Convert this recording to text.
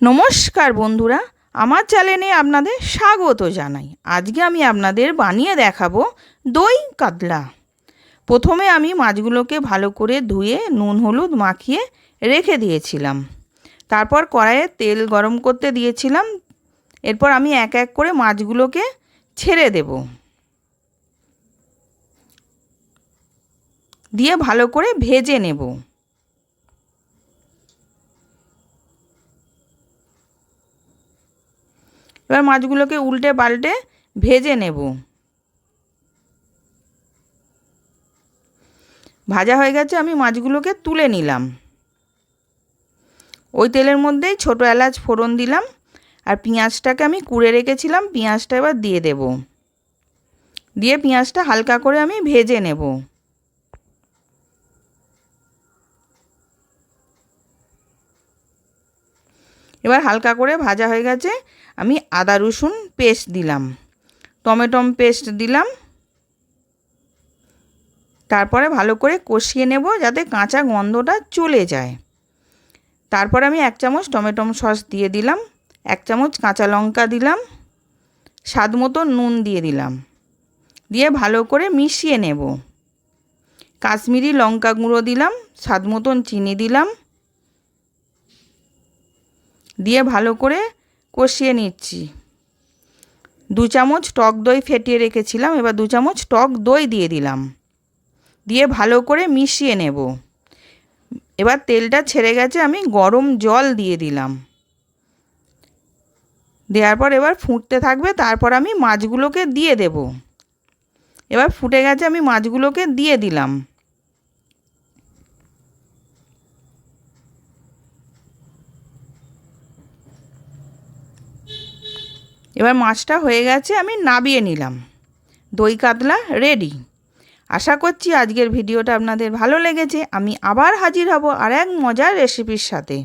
নমস্কার বন্ধুরা, আমার চ্যানেলে আপনাদের স্বাগত জানাই। আজকে আমি আপনাদের বানিয়ে দেখাবো দই কাতলা। প্রথমে আমি মাছগুলোকে ভালো করে ধুয়ে নুন হলুদ মাখিয়ে রেখে দিয়েছিলাম। তারপর কড়াইয়ে তেল গরম করতে দিয়েছিলাম। এরপর আমি এক এক করে মাছগুলোকে ছেড়ে দেব, দিয়ে ভালো করে ভেজে নেব। এবার মাছগুলোকে উল্টে পাল্টে ভেজে নেব। ভাজা হয়ে গেছে, আমি মাছগুলোকে তুলে নিলাম। ওই তেলের মধ্যেই ছোটো এলাচ ফোড়ন দিলাম, আর পেঁয়াজটাকে আমি কুড়ে রেখেছিলাম, পেঁয়াজটা এবার দিয়ে দেব। দিয়ে পেঁয়াজটা হালকা করে আমি ভেজে নেব। এবার হালকা করে ভাজা হয়ে গেছে, আমি আদা রসুন পেস্ট দিলাম, টমেটো পেস্ট দিলাম। তারপরে ভালো করে কষিয়ে নেব যাতে কাঁচা গন্ধটা চলে যায়। তারপরে আমি 1 চামচ টমেটো সস দিয়ে দিলাম, 1 চামচ কাঁচা লঙ্কা দিলাম, স্বাদ মতো নুন দিয়ে দিলাম। দিয়ে ভালো করে মিশিয়ে নেব। কাশ্মীরি লঙ্কা গুঁড়ো দিলাম, স্বাদ মতন চিনি দিলাম, দিয়ে ভালো করে কষিয়ে নিচ্ছি। 2 চামচ টক দই ফেটিয়ে রেখেছিলাম, এবার 2 চামচ টক দই দিয়ে দিলাম। দিয়ে ভালো করে মিশিয়ে নেব। এবার তেলটা ছেড়ে গেছে, আমি গরম জল দিয়ে দিলাম। দেওয়ার পর এবার ফুটতে থাকবে, তারপর আমি মাছগুলোকে দিয়ে দেব। এবার ফুটে গেছে, আমি মাছগুলোকে দিয়ে দিলাম। এবার মাছটা হয়ে গেছে, আমি নামিয়ে নিলাম। দই কাতলা রেডি। আশা করছি আজকের ভিডিওটা আপনাদের ভালো লেগেছে। আমি আবার হাজির হব আর এক মজার রেসিপির সাথে।